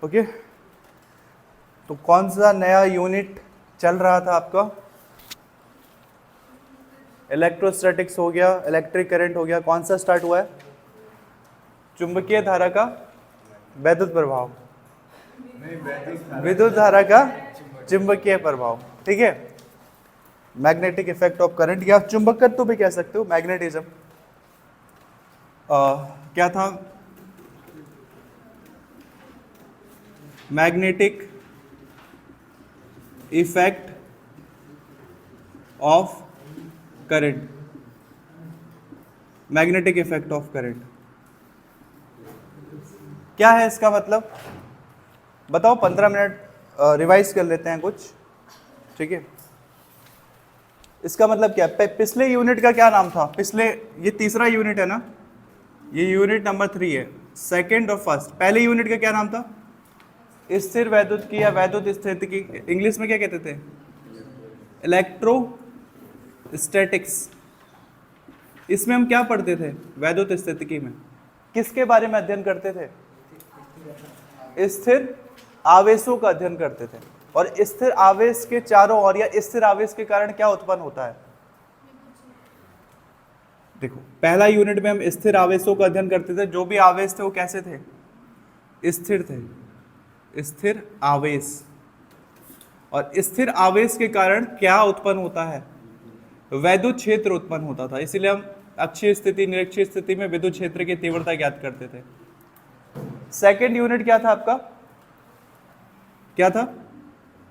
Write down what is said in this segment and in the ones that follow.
Okay, तो कौन सा नया यूनिट चल रहा था आपका? इलेक्ट्रोस्टैटिक्स हो गया, इलेक्ट्रिक करंट हो गया, कौन सा स्टार्ट हुआ है? चुंबकीय धारा का वैद्युत प्रभाव, विद्युत धारा का चुंबकीय प्रभाव, ठीक है। मैग्नेटिक इफेक्ट ऑफ करंट या चुंबकत्व भी कह सकते हो, मैग्नेटिज्म। क्या था? Magnetic effect of current, magnetic effect of current क्या है इसका मतलब? बताओ, 15 मिनट रिवाइज कर लेते हैं कुछ, ठीक है। इसका मतलब क्या है? पिछले यूनिट का क्या नाम था? पिछले, ये तीसरा यूनिट है ना, ये यूनिट नंबर 3 है, सेकंड और फर्स्ट। पहले यूनिट का क्या नाम था? स्थिर वैद्युत की या वैद्युत स्थिति की, इंग्लिश में क्या कहते थे? इलेक्ट्रोस्टैटिक्स। इसमें हम क्या पढ़ते थे वैद्युत स्थितिकी में? किसके बारे में अध्ययन करते थे? स्थिर आवेशों का अध्ययन करते थे। और स्थिर आवेश के चारों ओर या स्थिर आवेश के कारण क्या उत्पन्न होता है? देखो, पहला यूनिट में हम स्थिर आवेशों का अध्ययन करते थे। जो भी आवेश थे वो कैसे थे? स्थिर थे, स्थिर आवेश। और स्थिर आवेश के कारण क्या उत्पन्न होता है? वैद्युत क्षेत्र उत्पन्न होता था। इसीलिए हम अक्षीय स्थिति, निरक्षीय स्थिति में विद्युत क्षेत्र की तीव्रता ज्ञात करते थे। सेकेंड यूनिट क्या था आपका? क्या था?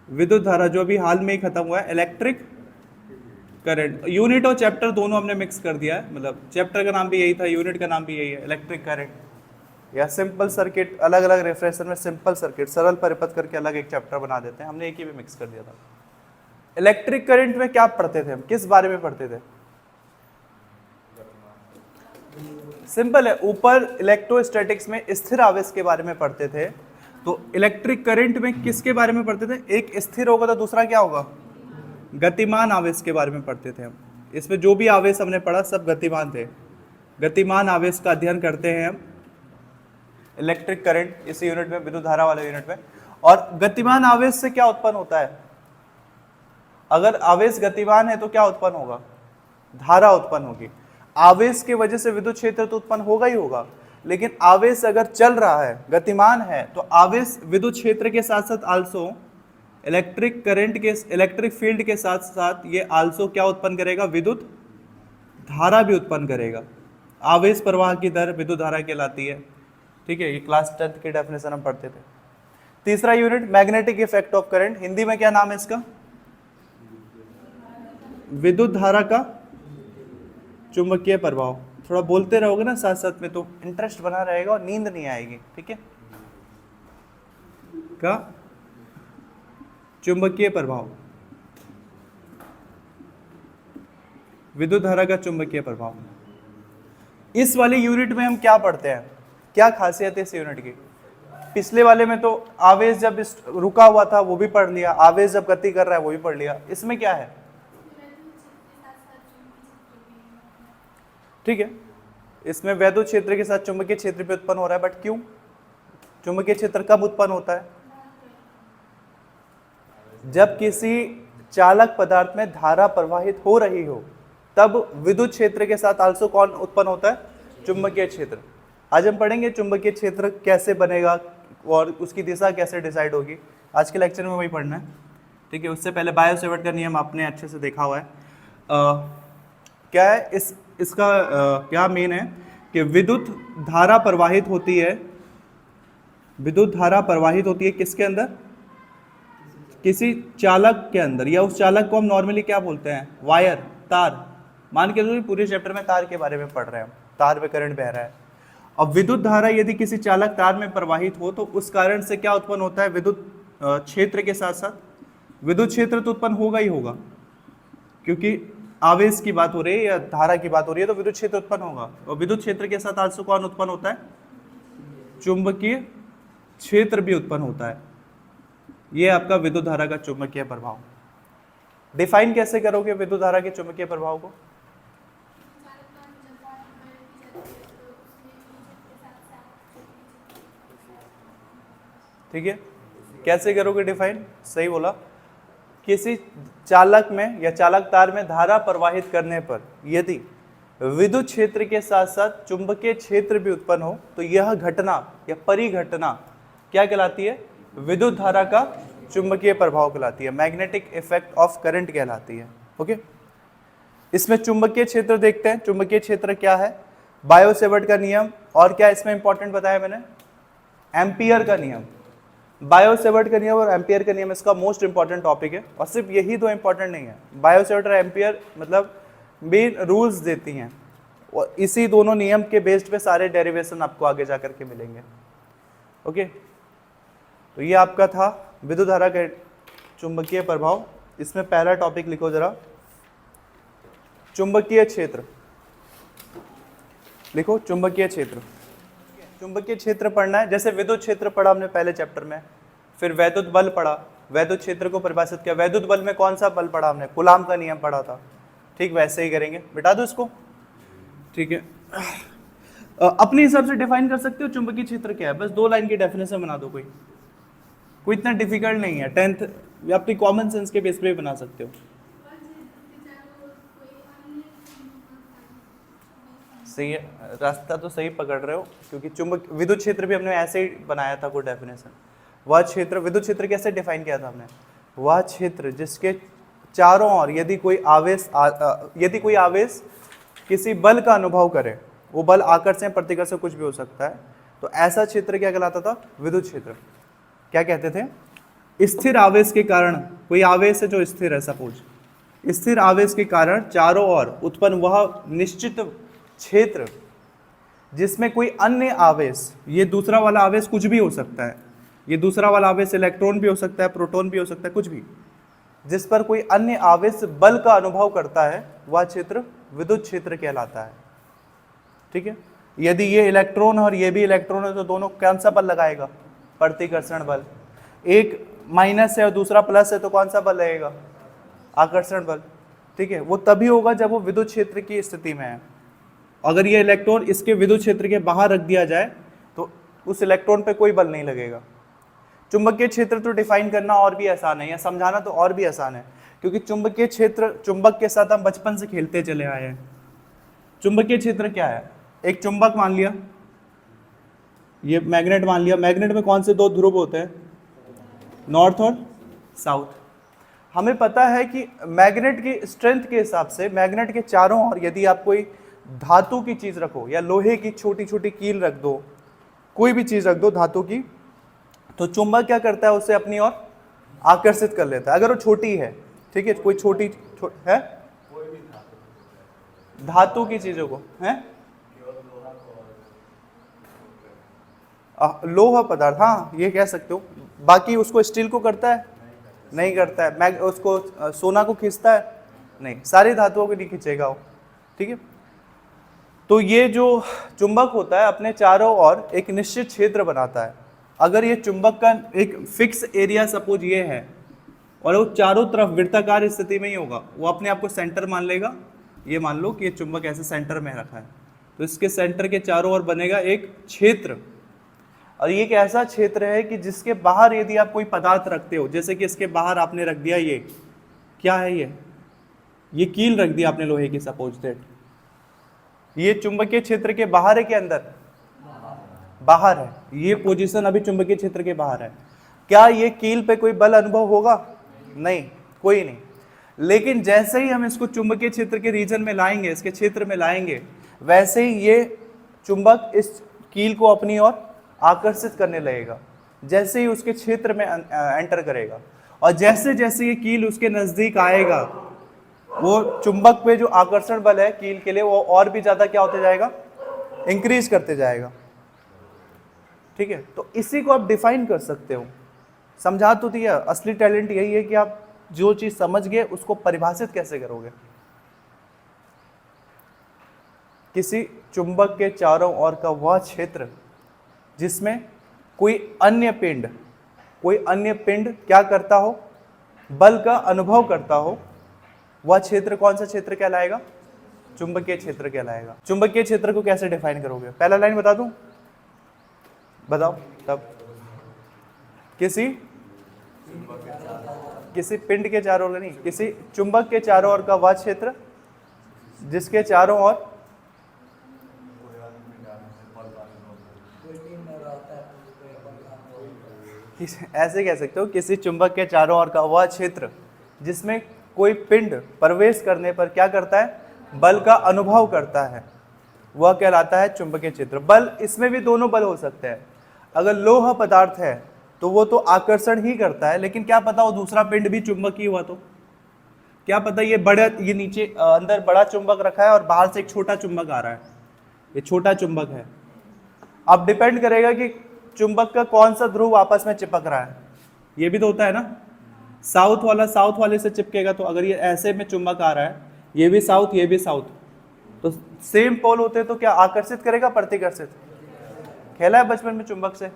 विद्युत धारा, जो अभी हाल में ही खत्म हुआ है, इलेक्ट्रिक करंट। यूनिट और चैप्टर दोनों हमने मिक्स कर दिया है, मतलब चैप्टर का नाम भी यही था, यूनिट का नाम भी यही है, इलेक्ट्रिक करंट या सिंपल सर्किट। अलग अलग रेफरेंस में सिंपल सर्किट, सरल परिपथ करके अलग एक चैप्टर बना देते हैं, हमने एक ही में मिक्स कर दिया था। इलेक्ट्रिक करंट में क्या पढ़ते थे हम? किस बारे में पढ़ते थे? सिंपल है, ऊपर इलेक्ट्रोस्टैटिक्स में स्थिर आवेश के बारे में पढ़ते थे, तो इलेक्ट्रिक करंट में किसके बारे में पढ़ते थे? एक स्थिर होगा तो दूसरा क्या होगा? गतिमान आवेश के बारे में पढ़ते थे हम। इसमें जो भी आवेश हमने पढ़ा सब गतिमान थे। गतिमान आवेश का अध्ययन करते हैं हम इलेक्ट्रिक करंट इस यूनिट में, विद्युत धारा वाले यूनिट में। और गतिमान आवेश से क्या उत्पन्न होता है? अगर आवेश गतिमान है तो क्या उत्पन्न होगा? धारा उत्पन्न होगी। आवेश की वजह से विद्युत क्षेत्र तो उत्पन्न होगा ही होगा, लेकिन आवेश अगर चल रहा है, गतिमान है, तो आवेश विद्युत क्षेत्र के साथ साथ आल्सो इलेक्ट्रिक करंट के, इलेक्ट्रिक फील्ड के साथ साथ ये आल्सो क्या उत्पन्न करेगा? विद्युत धारा भी उत्पन्न करेगा। आवेश प्रवाह की दर विद्युत धारा कहलाती है, ठीक है। ये क्लास 10th की डेफिनेशन हम पढ़ते थे। तीसरा unit magnetic effect of current, Hindi में क्या नाम है इसका? विद्युत धारा का चुंबकीय प्रभाव। थोड़ा बोलते रहोगे ना साथ साथ में तो इंटरेस्ट बना रहेगा और नींद नहीं आएगी, ठीक है। का चुंबकीय प्रभाव, विद्युत धारा का चुंबकीय प्रभाव। इस वाले यूनिट में हम क्या पढ़ते हैं? क्या खासियत है इस यूनिट की? पिछले वाले में तो आवेश जब रुका हुआ था वो भी पढ़ लिया, आवेश जब गति कर रहा है वो भी पढ़ लिया। इसमें क्या है? ठीक है, इसमें वैद्युत क्षेत्र के साथ चुंबकीय क्षेत्र भी उत्पन्न हो रहा है, बट क्यों? चुंबकीय क्षेत्र कब उत्पन्न होता है? जब किसी चालक पदार्थ में धारा प्रवाहित हो रही हो, तब विद्युत क्षेत्र के साथ आल्सो कौन उत्पन्न होता है? चुंबकीय क्षेत्र। आज हम पढ़ेंगे चुंबकीय क्षेत्र कैसे बनेगा और उसकी दिशा कैसे डिसाइड होगी। आज के लेक्चर में वही पढ़ना है, ठीक है। उससे पहले बायो सेवर्ट का नियम आपने अच्छे से देखा हुआ है। क्या है इसका क्या मेन है कि विद्युत धारा प्रवाहित होती है, विद्युत धारा प्रवाहित होती है किसके अंदर? किसी चालक के अंदर, या उस चालक को हम नॉर्मली क्या बोलते हैं? वायर, तार। मान के चलो पूरे चैप्टर में तार के बारे में पढ़ रहे हैं हम, तार में करंट बह रहा है। अब विद्युत धारा यदि किसी चालक तार में प्रवाहित हो तो उस कारण से क्या उत्पन्न होता है? विद्युत क्षेत्र के साथ साथ विद्युत क्षेत्र तो उत्पन्न होगा ही होगा, क्योंकि आवेश की बात हो रही है या धारा की बात हो रही है तो विद्युत क्षेत्र उत्पन्न होगा। और विद्युत क्षेत्र के साथ आल्सो कौन उत्पन्न होता है? चुंबकीय क्षेत्र भी उत्पन्न होता है। यह आपका विद्युत धारा का चुंबकीय प्रभाव। डिफाइन कैसे करोगे विद्युत धारा के चुंबकीय प्रभाव को? ठीक है, कैसे करोगे डिफाइन? सही बोला। किसी चालक में या चालक तार में धारा प्रवाहित करने पर यदि विद्युत क्षेत्र के साथ साथ चुंबकीय क्षेत्र भी उत्पन्न हो तो यह घटना या परिघटना क्या कहलाती है? विद्युत धारा का चुंबकीय प्रभाव कहलाती है, मैग्नेटिक इफेक्ट ऑफ करंट कहलाती है। ओके, इसमें चुंबकीय क्षेत्र देखते हैं। चुंबकीय क्षेत्र क्या है? बायो सेवर्ट का नियम, और क्या इसमें इंपॉर्टेंट बताया मैंने? एम्पियर का नियम। बायो सेवर्ट का नियम और एम्पियर का नियम इसका मोस्ट इंपॉर्टेंट टॉपिक है, और सिर्फ यही दो इंपॉर्टेंट नहीं है। बायो सेवर्ट और एम्पियर मतलब मेन रूल्स देती हैं, और इसी दोनों नियम के बेस्ड पे सारे डेरिवेशन आपको आगे जा करके मिलेंगे। ओके, तो ये आपका था विद्युत धारा के चुंबकीय प्रभाव। इसमें पहला टॉपिक लिखो जरा, चुंबकीय क्षेत्र। लिखो चुंबकीय क्षेत्र। चुंबकीय क्षेत्र पढ़ना है, जैसे विद्युत क्षेत्र पढ़ा हमने पहले चैप्टर में, फिर वैद्युत बल पढ़ा, वैद्युत क्षेत्र को परिभाषित किया। वैद्युत बल में कौन सा बल पढ़ा हमने? कूलाम का नियम पढ़ा था। ठीक वैसे ही करेंगे, बिटा दो इसको। ठीक है, अपने हिसाब से डिफाइन कर सकते हो चुंबकीय क्षेत्र क्या है, बस 2 लाइन की डेफिनेशन बना दो। कोई इतना डिफिकल्ट नहीं है, 10th या अपनी कॉमन सेंस के बेस पे बना सकते हो। सही है, रास्ता तो सही पकड़ रहे हो, क्योंकि चुंबक विद्युत क्षेत्र भी हमने ऐसे ही बनाया था कोई डेफिनेशन। वह क्षेत्र, विद्युत क्षेत्र कैसे डिफाइन किया था हमने? वह क्षेत्र जिसके चारों ओर यदि कोई आवेश किसी बल का अनुभव करे, वो बल आकर्षण प्रतिकर्षण कुछ भी हो सकता है, तो ऐसा क्षेत्र क्या कहलाता था? विद्युत क्षेत्र। क्या कहते थे? स्थिर आवेश के कारण, कोई आवेश है जो स्थिर है, सपोज स्थिर आवेश के कारण चारों ओर उत्पन्न वह निश्चित क्षेत्र जिसमें कोई अन्य आवेश, ये दूसरा वाला आवेश कुछ भी हो सकता है, ये दूसरा वाला आवेश इलेक्ट्रॉन भी हो सकता है, प्रोटॉन भी हो सकता है, कुछ भी, जिस पर कोई अन्य आवेश बल का अनुभव करता है, वह क्षेत्र विद्युत क्षेत्र कहलाता है। ठीक है, यदि ये इलेक्ट्रॉन और ये भी इलेक्ट्रॉन है तो दोनों कौन सा बल लगाएगा? प्रतिकर्षण बल। एक माइनस है और दूसरा प्लस है तो कौन सा बल लगेगा? आकर्षण बल। ठीक है, वो तभी होगा जब वो विद्युत क्षेत्र की स्थिति में है। अगर ये इलेक्ट्रॉन इसके विद्युत क्षेत्र के बाहर रख दिया जाए तो उस इलेक्ट्रॉन पे कोई बल नहीं लगेगा। चुंबकीय क्षेत्र तो डिफाइन करना और भी आसान है, या समझाना तो और भी आसान है, क्योंकि चुंबकीय क्षेत्र, चुंबक के साथ हम बचपन से खेलते चले आए हैं। चुंबकीय क्षेत्र क्या है? एक चुंबक मान लिया, ये मैग्नेट मान लिया। मैग्नेट में कौन से 2 ध्रुव होते हैं? नॉर्थ और साउथ। हमें पता है कि मैग्नेट की स्ट्रेंथ के हिसाब से मैग्नेट के चारों ओर यदि आप कोई धातु की चीज रखो या लोहे की छोटी छोटी कील रख दो, कोई भी चीज रख दो धातु की, तो चुंबक क्या करता है? उसे अपनी ओर आकर्षित कर लेता है, अगर वो छोटी है। ठीक है, कोई छोटी है धातु की चीजों को है, लोहा पदार्थ, हाँ ये कह सकते हो। बाकी उसको स्टील को करता है? नहीं करता है। उसको सोना को खींचता है? नहीं, सारी धातुओं को नहीं खींचेगा वो। ठीक है, तो ये जो चुंबक होता है अपने चारों ओर एक निश्चित क्षेत्र बनाता है। अगर ये चुंबक का एक फिक्स एरिया सपोज ये है और वो चारों तरफ वृत्ताकार स्थिति में ही होगा, वो अपने आप को सेंटर मान लेगा। ये मान लो कि ये चुंबक ऐसे सेंटर में रखा है, तो इसके सेंटर के चारों ओर बनेगा एक क्षेत्र, और ये एक ऐसा क्षेत्र है कि जिसके बाहर यदि आप कोई पदार्थ रखते हो, जैसे कि इसके बाहर आपने रख दिया, ये क्या है? ये कील रख दिया आपने लोहे की, सपोज दैट, ये चुंबकीय क्षेत्र के बाहर है कि अंदर? बाहर है। ये पोजीशन अभी चुंबकीय क्षेत्र के बाहर है। क्या ये कील पे कोई बल अनुभव होगा? नहीं, कोई नहीं। लेकिन जैसे ही हम इसको चुंबकीय क्षेत्र के रीजन में लाएंगे, इसके क्षेत्र में लाएंगे, वैसे ही ये चुंबक इस कील को अपनी ओर आकर्षित करने लगेगा, जैसे ही उसके क्षेत्र में एंटर करेगा। और जैसे जैसे ये कील उसके नजदीक आएगा, वो चुंबक पे जो आकर्षण बल है कील के लिए, वो और भी ज्यादा क्या होते जाएगा? इंक्रीज करते जाएगा। ठीक है, तो इसी को आप डिफाइन कर सकते हो। समझा तो दिया, असली टैलेंट यही है कि आप जो चीज समझ गए उसको परिभाषित कैसे करोगे। किसी चुंबक के चारों ओर का वह क्षेत्र जिसमें कोई अन्य पिंड क्या करता हो? बल का अनुभव करता हो, वह क्षेत्र कौन सा क्षेत्र कहलाएगा? चुंबकीय क्षेत्र कहलाएगा। चुंबकीय क्षेत्र को कैसे डिफाइन करोगे? पहला लाइन बता दूं? बताओ तब। किसी पिंड के चारों ओर नहीं, किसी चुंबक के चारों ओर का वह क्षेत्र जिसके चारों ओर ऐसे कह सकते हो, किसी चुंबक के चारों ओर का वह क्षेत्र जिसमें कोई पिंड प्रवेश करने पर क्या करता है, बल का अनुभव करता है, वह कहलाता है चुंबकीय क्षेत्र। बल, इसमें भी दोनों बल हो सकते हैं। अगर लोह पदार्थ है तो वो तो आकर्षण ही करता है, लेकिन क्या पता वो दूसरा पिंड भी चुंबकीय हुआ तो, क्या पता ये नीचे अंदर बड़ा चुंबक रखा है और बाहर से एक छोटा चुंबक आ रहा है, ये छोटा चुंबक है। अब डिपेंड करेगा कि चुंबक का कौन सा ध्रुव आपस में चिपक रहा है, ये भी तो होता है ना। साउथ वाला साउथ वाले से चिपकेगा, तो अगर ये ऐसे में चुंबक आ रहा है, ये भी साउथ ये भी साउथ, तो सेम पोल होते तो क्या आकर्षित करेगा प्रतिकर्षित? खेला है बचपन में चुंबक से,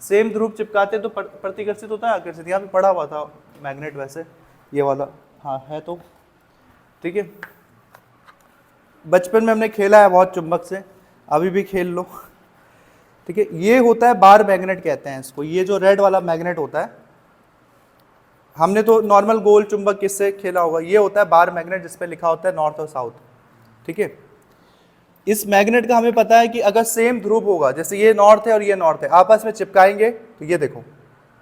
सेम ध्रुव चिपकाते तो प्रतिकर्षित होता है आकर्षित। यहाँ पे पढ़ा हुआ था मैग्नेट, वैसे ये वाला हाँ है तो ठीक है। बचपन में हमने खेला है बहुत चुंबक से, अभी भी खेल लो, ठीक है। ये होता है बार मैग्नेट कहते हैं इसको, ये जो रेड वाला मैग्नेट होता है, हमने तो नॉर्मल गोल चुंबक किससे खेला होगा, ये होता है बार मैग्नेट जिसपे लिखा होता है नॉर्थ और साउथ, ठीक है। इस मैग्नेट का हमें पता है कि अगर सेम ध्रुव होगा, जैसे ये नॉर्थ है और ये नॉर्थ है, आपस में चिपकाएंगे तो ये देखो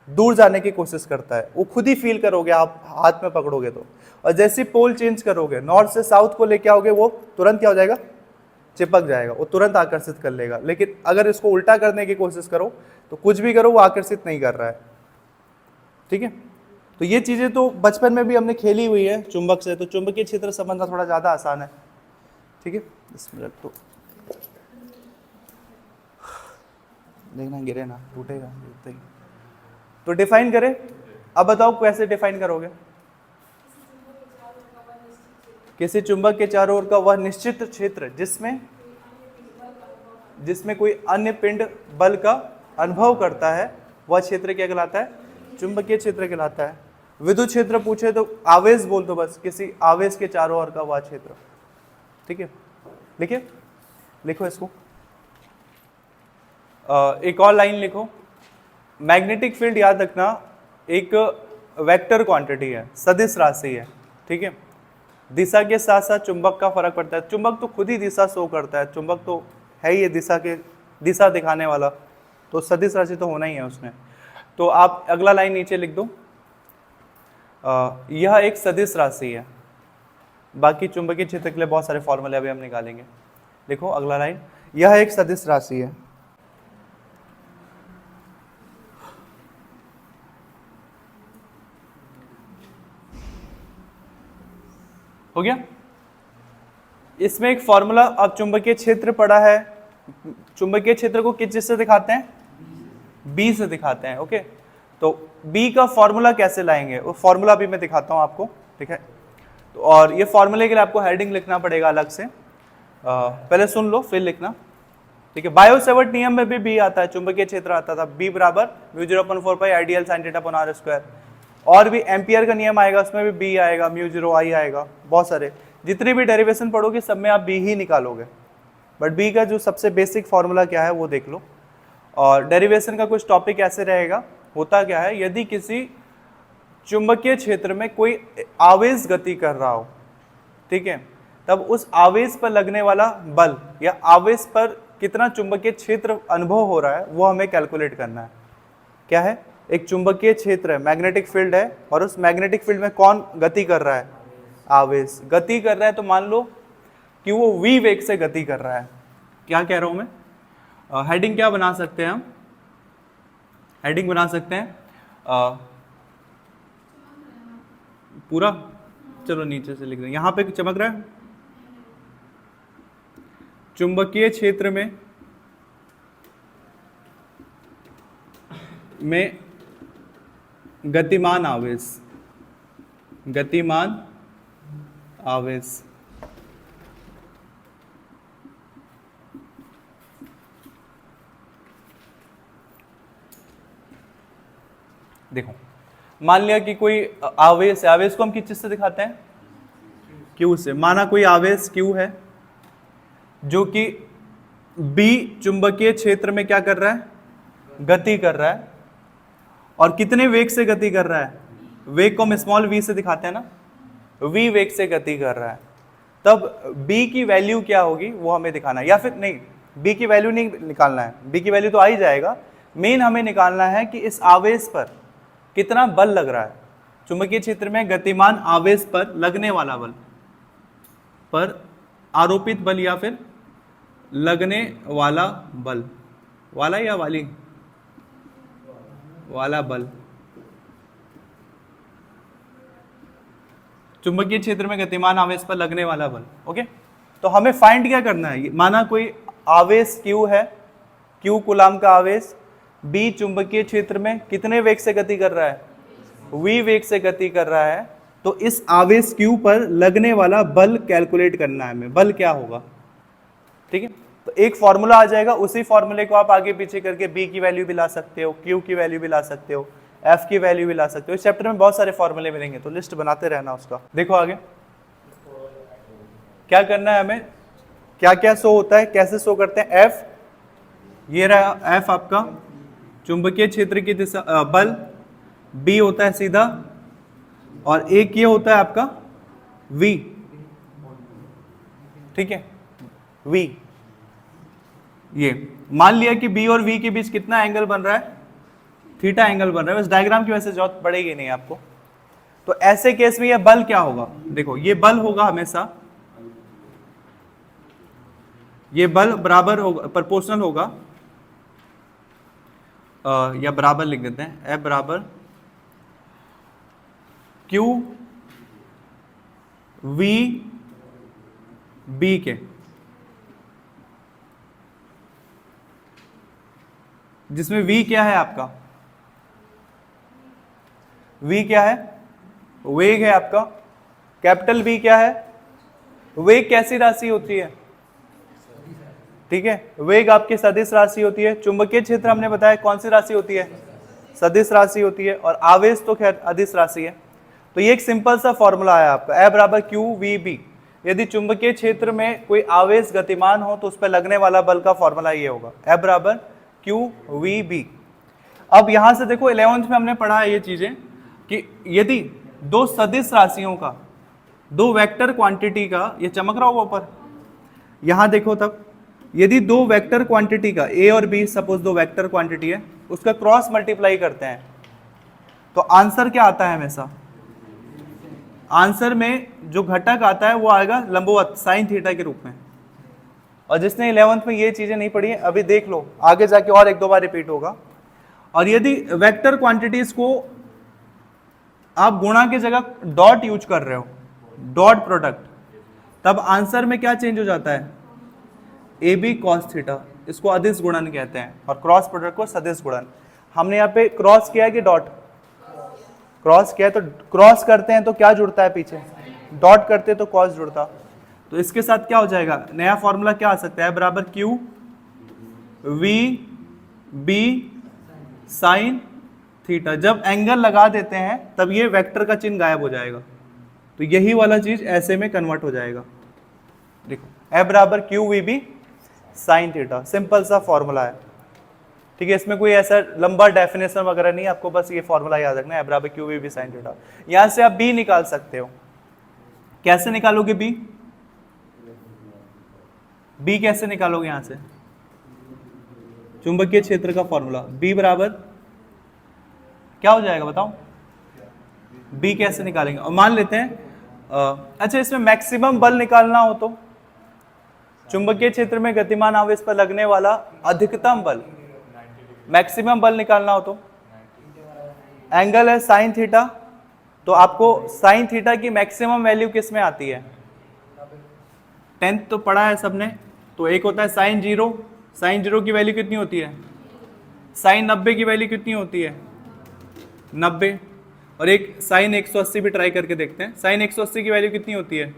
दूर जाने की कोशिश करता है, वो खुद ही फील करोगे आप हाथ में पकड़ोगे तो। और जैसे पोल चेंज करोगे, नॉर्थ से साउथ को लेके आओगे, वो तुरंत क्या हो जाएगा, चिपक जाएगा, वो तुरंत आकर्षित कर लेगा। लेकिन अगर इसको उल्टा करने की कोशिश करो तो कुछ भी करो वो आकर्षित नहीं कर रहा है, ठीक है। तो ये चीज़ें तो बचपन में भी हमने खेली हुई है चुंबक से, तो चुंबकीय क्षेत्र समझना थोड़ा ज़्यादा आसान है, ठीक है। इसमें रख दो, देखना गिरे ना, टूटेगा। तो डिफाइन करें, अब बताओ कैसे डिफाइन करोगे। किसी चुंबक के चारों ओर का वह निश्चित क्षेत्र जिसमें कोई अन्य पिंड बल का अनुभव करता है, वह क्षेत्र क्या कहलाता है, चुंबकीय क्षेत्र कहलाता है। विद्युत क्षेत्र पूछे तो आवेश बोल दो बस, किसी आवेश के चारों ओर का वह क्षेत्र, ठीक है। लिखिए, लिखो इसको, एक और लाइन लिखो। मैग्नेटिक फील्ड याद रखना एक वेक्टर क्वांटिटी है, सदिश राशि है, ठीक है। दिशा के साथ साथ चुंबक का फर्क पड़ता है, चुंबक तो खुद ही दिशा शो करता है, चुंबक तो है ही दिशा दिखाने वाला, तो सदिश राशि तो होना ही है उसमें। तो आप अगला लाइन नीचे लिख दो, यह एक सदिश राशि है। बाकी चुंबकीय क्षेत्र के लिए बहुत सारे फॉर्मूले अभी हम निकालेंगे। लिखो अगला लाइन, यह एक सदिश राशि है। हो गया। इसमें एक फॉर्मूला, अब चुंबकीय क्षेत्र पड़ा है, चुंबकीय क्षेत्र को किस चीज से दिखाते हैं, बी से दिखाते हैं, ओके। तो बी का फॉर्मूला कैसे लाएंगे, वो फॉर्मूला भी मैं दिखाता हूं आपको, ठीक है। तो और ये फॉर्मूले के लिए आपको हेडिंग लिखना पड़ेगा अलग से, पहले सुन लो फिर लिखना, ठीक है। बायो-सेवर्ट नियम में भी बी आता है, चुंबकीय क्षेत्र आता था, बी बराबर μ0/4 pi I dl sine theta upon r square. और भी एम्पियर का नियम आएगा, उसमें भी बी आएगा, μ0 I आएगा, बहुत सारे जितनी भी डेरिवेशन पढ़ोगे सब में आप बी ही निकालोगे। बट बी का जो सबसे बेसिक फॉर्मूला क्या है वो देख लो। और डेरिवेशन का कुछ टॉपिक ऐसे रहेगा, होता क्या है, यदि किसी चुंबकीय क्षेत्र में कोई आवेश गति कर रहा हो, ठीक है, तब उस आवेश पर लगने वाला बल या आवेश पर कितना चुंबकीय क्षेत्र अनुभव हो रहा है वो हमें कैलकुलेट करना है। क्या है, एक चुंबकीय क्षेत्र है, मैग्नेटिक फील्ड है, और उस मैग्नेटिक फील्ड में कौन गति कर रहा है, आवेश गति कर रहा है। तो मान लो कि वो v वेग से गति कर रहा है। क्या कह रहा हूं मैं, हेडिंग क्या बना सकते हैं हम, हेडिंग बना सकते हैं पूरा, चलो नीचे से लिख दें, यहां पे चमक रहा है, चुंबकीय क्षेत्र में गतिमान आवेश, गतिमान आवेश, देखो मान लिया कि कोई आवेश है, आवेश को हम किस चीज से दिखाते हैं, Q से। माना कोई आवेश Q है जो कि B चुंबकीय क्षेत्र में क्या कर रहा है, गति कर रहा है, और कितने वेग से गति कर रहा है, वेग को हम स्मॉल v से दिखाते हैं ना, v वेग से गति कर रहा है, तब b की वैल्यू क्या होगी वो हमें दिखाना है। या फिर नहीं, b की वैल्यू नहीं निकालना है, b की वैल्यू तो आ ही जाएगा, मेन हमें निकालना है कि इस आवेश पर कितना बल लग रहा है। चुंबकीय क्षेत्र में गतिमान आवेश पर लगने वाला बल, पर आरोपित बल या फिर लगने वाला बल, वाला या वाली, वाला बल। चुंबकीय क्षेत्र में गतिमान आवेश पर लगने वाला बल। ओके, तो हमें फाइंड क्या करना है, माना कोई आवेश Q है, Q कूलाम का आवेश, B चुंबकीय क्षेत्र में कितने वेग से गति कर रहा है, v वेग से गति कर रहा है, तो इस आवेश Q पर लगने वाला बल कैलकुलेट करना है हमें, बल क्या होगा। ठीक है, तो एक फॉर्मूला आ जाएगा, उसी फॉर्मूले को आप आगे पीछे करके B की वैल्यू भी ला सकते हो, Q की वैल्यू भी ला सकते हो, F की वैल्यू भी ला सकते हो। इस चैप्टर में बहुत सारे फॉर्मूले मिलेंगे, तो लिस्ट बनाते रहना उसका। देखो आगे क्या करना है हमें, क्या क्या शो होता है, कैसे शो करते हैं। F, ये रहा F आपका चुंबकीय क्षेत्र की दिशा बल, B होता है सीधा, और एक ये होता है आपका V। ठीक है, V, ये मान लिया कि B और V के बीच कितना एंगल बन रहा है, थीटा एंगल बन रहा है। बस डायग्राम की वजह से जरूरत पड़ेगी नहीं आपको। तो ऐसे केस में ये बल क्या होगा, देखो ये बल होगा हमेशा, ये बल बराबर होगा, प्रोपोर्शनल होगा, या बराबर लिख देते हैं, F बराबर Q V B के, जिसमें V क्या है आपका, V क्या है, वेग है आपका। कैपिटल V क्या है, वेग कैसी राशि होती है, ठीक है, वेग आपकी सदिश राशि होती है। चुंबकीय क्षेत्र हमने बताया कौन सी राशि होती है, सदिश राशि होती है, और आवेश तो खैर अदिश राशि है। तो ये एक सिंपल सा फॉर्मूला है आपका, F बराबर Q V B। यदि चुंबकीय क्षेत्र में कोई आवेश गतिमान हो तो उस पर लगने वाला बल का फॉर्मूला ये होगा, F बराबर Q V B। अब यहां से देखो 11th में हमने पढ़ा है ये चीजें कि यदि दो सदिश राशियों का, दो वेक्टर क्वांटिटी का, ये चमक रहा होगा ऊपर, यहां देखो तब, यदि दो वेक्टर क्वांटिटी का A और B, सपोज दो वेक्टर क्वांटिटी है, उसका क्रॉस मल्टीप्लाई करते हैं तो आंसर क्या आता है, हमेशा आंसर में जो घटक आता है वो आएगा लंबवत साइन थीटा के रूप में। और जिसने 11th में ये चीजें नहीं पढ़ी है अभी देख लो, आगे जाके और एक दो बार रिपीट होगा। और यदि वेक्टर क्वांटिटीज को आप गुणा की जगह डॉट यूज कर रहे हो, डॉट प्रोडक्ट, तब आंसर में क्या चेंज हो जाता है, ए बी कॉस थीटा, इसको अदिश गुणन कहते हैं, और क्रॉस प्रोडक्ट को सदिश गुणन। हमने यहाँ पे क्रॉस किया है कि डॉट, क्रॉस किया है, तो क्रॉस करते हैं तो क्या जुड़ता है पीछे, डॉट करते हैं तो कॉस जुड़ता। तो इसके साथ क्या हो जाएगा, नया फॉर्मूला क्या आ सकता है, बराबर Q V B sine theta. जब एंगल लगा देते हैं तब ये वेक्टर का चिन्ह गायब हो जाएगा, तो यही वाला चीज ऐसे में कन्वर्ट हो जाएगा। देखो F बराबर Q V B sine theta, simple सा फॉर्मूला है। ठीक है, इसमें कोई ऐसा लंबा डेफिनेशन वगैरह नहीं, आपको बस ये फॉर्मूला याद रखना है, F बराबर Q V B sine theta. यहां से आप B निकाल सकते हो, कैसे निकालोगे B, B कैसे निकालोगे, यहां से चुंबकीय क्षेत्र का फॉर्मूला B बराबर क्या हो जाएगा बताओ, B कैसे निकालेंगे। और मान लेते हैं अच्छा इसमें मैक्सिमम बल निकालना हो तो, चुंबकीय क्षेत्र में गतिमान आवेश पर लगने वाला अधिकतम बल, मैक्सिमम बल निकालना हो तो एंगल है साइन थीटा, तो आपको साइन थीटा की मैक्सिमम वैल्यू किस में आती है, 10th तो पढ़ा है सबने। तो एक होता है साइन जीरो, साइन जीरो की वैल्यू कितनी होती है, साइन 90 की वैल्यू कितनी होती है 90, और एक साइन 180 भी ट्राई करके देखते हैं, साइन 180 की वैल्यू कितनी होती है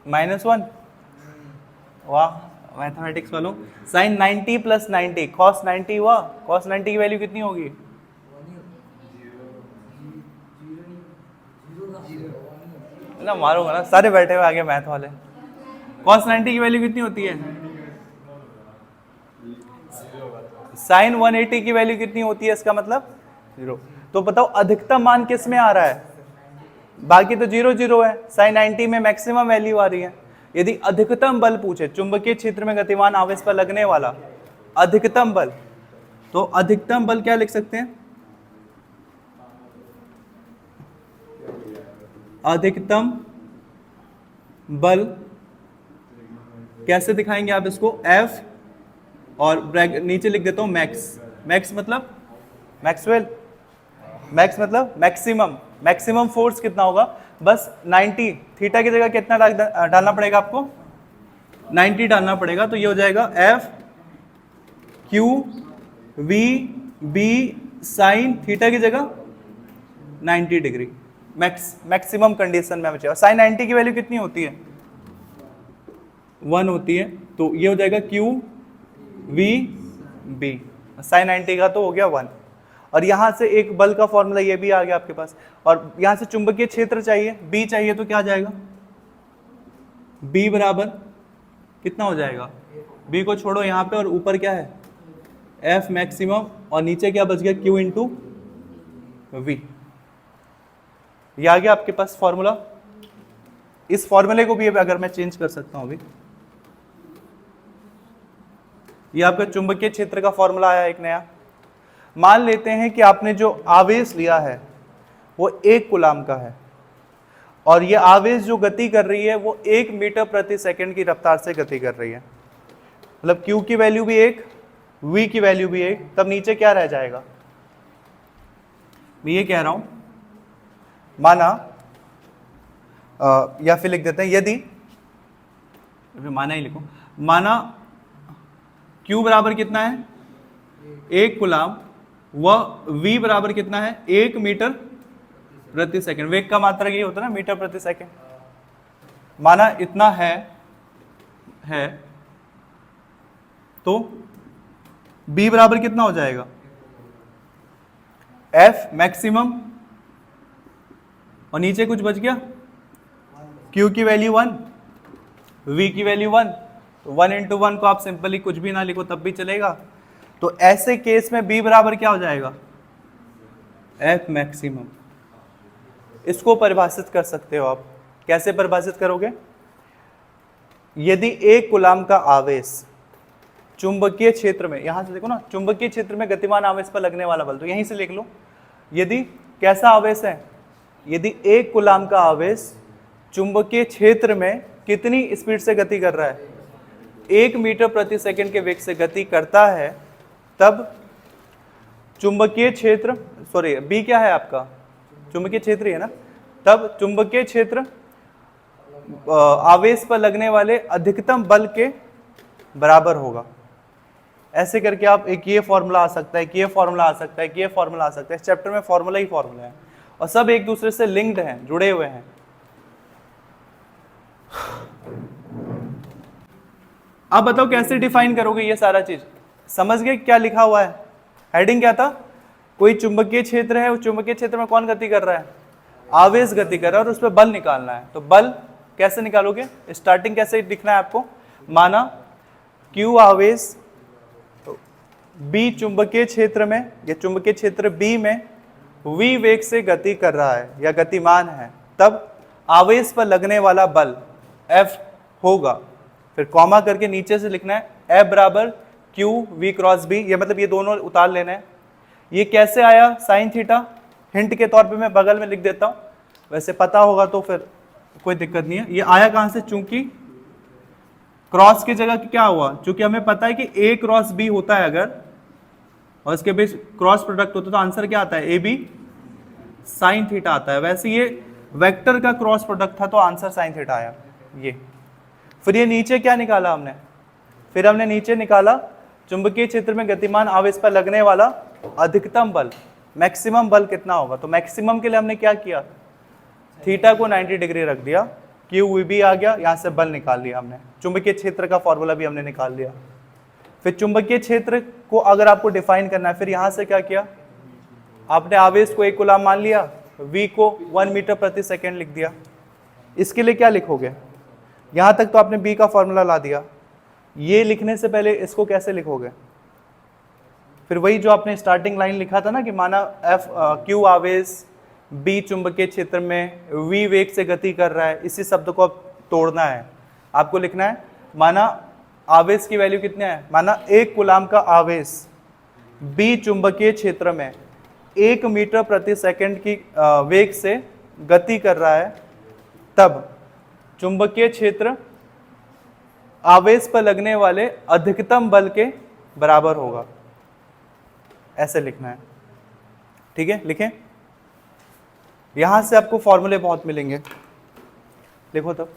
-1। वाह मैथमेटिक्स वालों, साइन 90 प्लस 90 कॉस 90 हुआ, कॉस 90 की वैल्यू कितनी होगी, ना मारूंगा ना, सारे बैठे हुए आगे मैथ वाले। कॉस 90 की वैल्यू कितनी होती है, साइन 180 की वैल्यू कितनी होती है, इसका मतलब 0। तो बताओ अधिकतम मान किस में आ रहा है, बाकी तो 0 0 है, साइन 90 में मैक्सिमम वैल्यू आ रही है। यदि अधिकतम बल पूछे, चुंबकीय क्षेत्र में गतिमान आवेश पर लगने वाला अधिकतम बल, तो अधिकतम बल क्या लिख सकते हैं, अधिकतम बल कैसे दिखाएंगे आप इसको, F और ब्रैकेट नीचे लिख देता हूं मैक्स। मैक्स मतलब मैक्सवेल, मैक्स मतलब मैक्सिमम। मैक्सिमम फोर्स कितना होगा, बस 90, थीटा की जगह कितना डालना पड़ेगा आपको, 90 डालना पड़ेगा। तो ये हो जाएगा F Q V B sine theta की जगह 90 डिग्री। मैक्सिमम कंडीशन में बचेगा। साइन 90 की वैल्यू कितनी होती है, 1 होती है, तो ये हो जाएगा Q V B, साइन 90 का तो हो गया 1। और यहां से एक बल का फॉर्मूला ये भी आ गया आपके पास, और यहां से चुंबकीय क्षेत्र चाहिए B चाहिए, तो क्या आ जाएगा, B बराबर कितना हो जाएगा, B को छोड़ो यहां पे, और ऊपर क्या है F मैक्सिमम, और नीचे क्या बच गया Q इंटू V। ये आ गया आपके पास फॉर्मूला। इस फॉर्मूले को भी अगर मैं चेंज कर सकता हूं अभी, ये आपका चुंबकीय क्षेत्र का फॉर्मूला आया एक नया। मान लेते हैं कि आपने जो आवेश लिया है वो 1 कूलाम का है, और ये आवेश जो गति कर रही है वो 1 मीटर प्रति सेकंड की रफ्तार से गति कर रही है, मतलब Q की वैल्यू भी 1, V की वैल्यू भी 1, तब नीचे क्या रह जाएगा, मैं ये कह रहा हूं, माना या फिर लिख देते हैं, यदि माना ही लिखो, माना Q बराबर कितना है 1 कूलाम, व V बराबर कितना है 1 मीटर प्रति सेकंड। वेग का मात्रा ये होता है ना, मीटर प्रति सेकंड। माना इतना है तो B बराबर कितना हो जाएगा, F मैक्सिमम, और नीचे कुछ बच गया, Q की वैल्यू 1, V की वैल्यू 1, तो 1 इंटू 1 को आप सिंपली कुछ भी ना लिखो तब भी चलेगा। तो ऐसे केस में B बराबर क्या हो जाएगा, F मैक्सिमम। इसको परिभाषित कर सकते हो आप, कैसे परिभाषित करोगे, यदि 1 कूलाम का आवेश चुंबकीय क्षेत्र में, यहां से देखो ना, चुंबकीय क्षेत्र में गतिमान आवेश पर लगने वाला बल, तो यहीं से लिख लो, यदि कैसा आवेश है, यदि 1 कूलाम का आवेश चुंबकीय क्षेत्र में कितनी स्पीड से गति कर रहा है, 1 मीटर प्रति सेकंड के वेग से गति करता है, तब चुंबकीय क्षेत्र, सॉरी B क्या है आपका, चुंबकीय क्षेत्र ही है ना, तब चुंबकीय क्षेत्र आवेश पर लगने वाले अधिकतम बल के बराबर होगा। ऐसे करके आप एक ये फॉर्मूला आ सकता है, एक ये फॉर्मूला आ सकता है, एक ये फॉर्मूला आ सकता है। इस चैप्टर में फॉर्मूला ही फॉर्मूला है, और सब एक दूसरे से लिंक्ड हैं, जुड़े हुए हैं। अब बताओ कैसे डिफाइन करोगे ये सारा चीज, समझ गए क्या लिखा हुआ है, हेडिंग क्या था, कोई चुंबकीय क्षेत्र है, उस चुंबकीय क्षेत्र में कौन गति कर रहा है, आवेश गति कर रहा है, और उस पर बल निकालना है। तो बल कैसे निकालोगे, स्टार्टिंग कैसे लिखना है आपको, माना Q आवेश B चुंबकीय क्षेत्र में, या चुंबकीय क्षेत्र B में V वेग से गति कर रहा है या गतिमान है, तब आवेश पर लगने वाला बल F होगा। फिर कॉमा करके नीचे से लिखना है F बराबर Q V क्रॉस B, ये मतलब ये दोनों उतार लेना है। ये कैसे आया साइन थीटा, हिंट के तौर पे मैं बगल में लिख देता हूँ, वैसे पता होगा तो फिर कोई दिक्कत नहीं है। ये आया कहाँ से, चूंकि क्रॉस की जगह क्या हुआ, चूंकि हमें पता है कि A क्रॉस B होता है अगर, और इसके बीच क्रॉस प्रोडक्ट होता है, तो आंसर क्या आता है, AB साइन थीटा आता है। वैसे ये वेक्टर का क्रॉस प्रोडक्ट था तो आंसर साइन थीटा आया ये। फिर ये नीचे क्या निकाला हमने, फिर हमने नीचे निकाला चुंबकीय क्षेत्र में गतिमान आवेश पर लगने वाला अधिकतम बल, मैक्सिमम बल कितना होगा। तो मैक्सिमम के लिए हमने क्या किया, थीटा को 90 डिग्री रख दिया, QVB आ गया, यहाँ से बल निकाल लिया हमने, चुंबकीय क्षेत्र का फॉर्मूला भी हमने निकाल लिया। फिर चुंबकीय क्षेत्र को अगर आपको डिफाइन करना है, फिर यहाँ से क्या किया, आपने आवेश को 1 कूलाम मान लिया, V को 1 मीटर प्रति सेकेंड लिख दिया। इसके लिए क्या लिखोगे, यहाँ तक तो आपने B का फॉर्मूला ला दिया, ये लिखने से पहले इसको कैसे लिखोगे, फिर वही जो आपने स्टार्टिंग लाइन लिखा था ना कि माना एफ क्यू आवेश बी चुंबकीय क्षेत्र में वी वेग से गति कर रहा है, इसी शब्द को अब तोड़ना है। आपको लिखना है माना आवेश की वैल्यू कितने है, माना 1 कूलाम का आवेश बी चुंबकीय क्षेत्र में 1 मीटर प्रति सेकंड की वेग से गति कर रहा है, तब चुंबकीय क्षेत्र आवेश पर लगने वाले अधिकतम बल के बराबर होगा। ऐसे लिखना है, ठीक है। लिखें, यहां से आपको फॉर्मूले बहुत मिलेंगे, देखो तब।